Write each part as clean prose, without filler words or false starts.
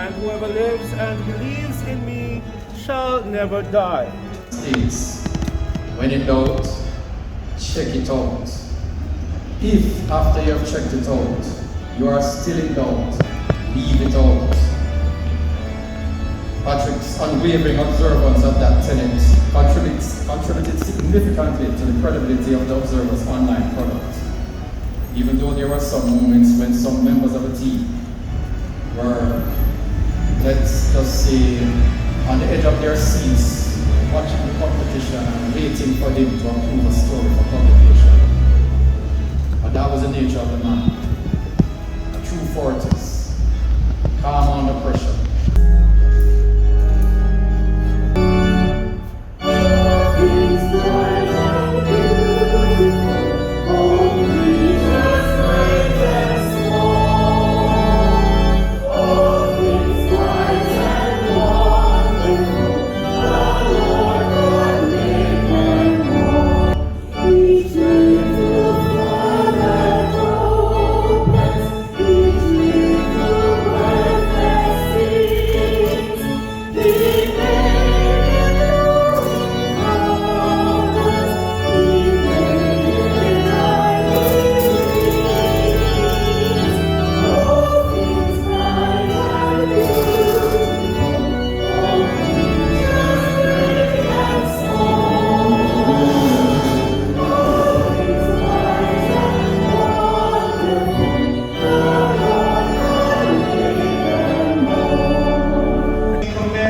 and whoever lives and believes in me shall never die. States, when in doubt, check it out. If after you have checked it out, you are still in doubt, leave it out. Patrick's unwavering observance of that tenet contributed significantly to the credibility of the Observer's online product. Even though there were some moments when some members of the team were, let's just say, on the edge of their seats, watching the competition and waiting for him to approve a story for publication. But that was the nature of the man. A true fortress, calm under pressure.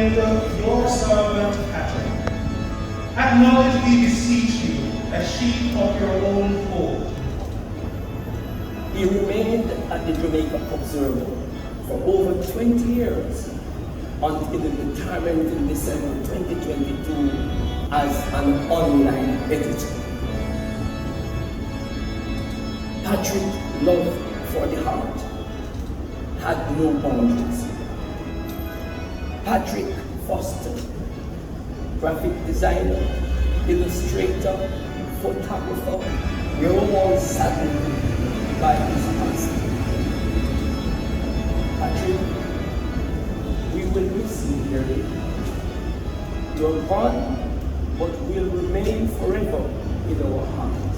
Your servant Patrick. Acknowledge, we beseech you, a sheep of your own fold. He remained at the Jamaica Observer for over 20 years until his retirement in December 2022 as an online editor. Patrick's love for the heart had no boundaries. Patrick Foster, graphic designer, illustrator, photographer, we were all saddened by his passing. Patrick, we will miss you dearly. You're gone, but will remain forever in our heart.